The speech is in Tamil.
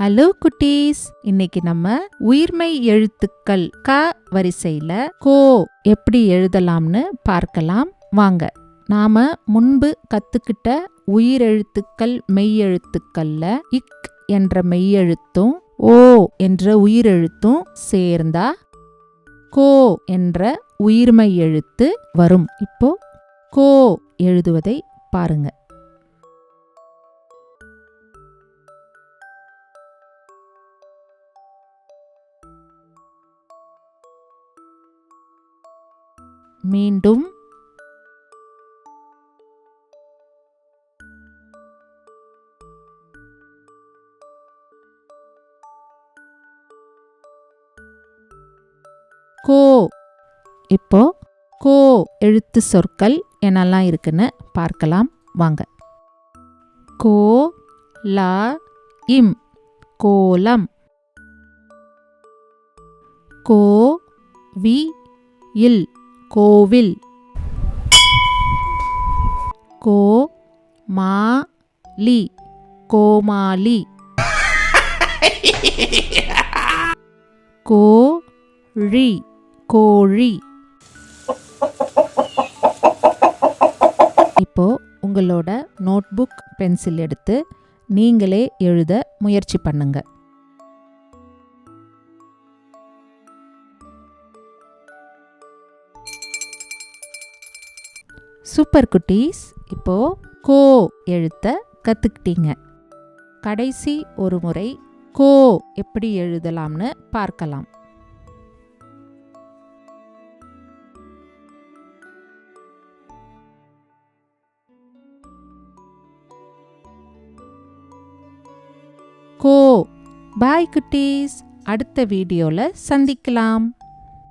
ஹலோ குட்டீஸ், இன்னைக்கு நம்ம உயிர்மெய் எழுத்துக்கள் க வரிசையில கோ எப்படி எழுதலாம்னு பார்க்கலாம் வாங்க. நாம முன்பு கத்துக்கிட்ட உயிரெழுத்துக்கள் மெய்யெழுத்துக்கள்ல இக் என்ற மெய்யெழுத்தும் ஓ என்ற உயிரெழுத்தும் சேர்ந்தா கோ என்ற உயிர்மெய் எழுத்து வரும். இப்போ கோ எழுதுவதை பாருங்க. மீண்டும் கோ. இப்போ கோ எழுத்து சொற்கள் என்னெல்லாம் இருக்குன்னு பார்க்கலாம் வாங்க. கோ லா இம் கோலம். கோ வி இல் கோவில். கோ மா லி கோமாளி. கோ ழி கோழி. இப்போ உங்களோட நோட்புக் பென்சில் எடுத்து நீங்களே எழுத முயற்சி பண்ணுங்க. சூப்பர் குட்டீஸ், இப்போ கோ எழுத்த கத்துக்கிட்டீங்க. கடைசி ஒரு முறை கோ எப்படி எழுதலாம்னு பார்க்கலாம். கோ. பாய் குட்டீஸ், அடுத்த வீடியோல சந்திக்கலாம்.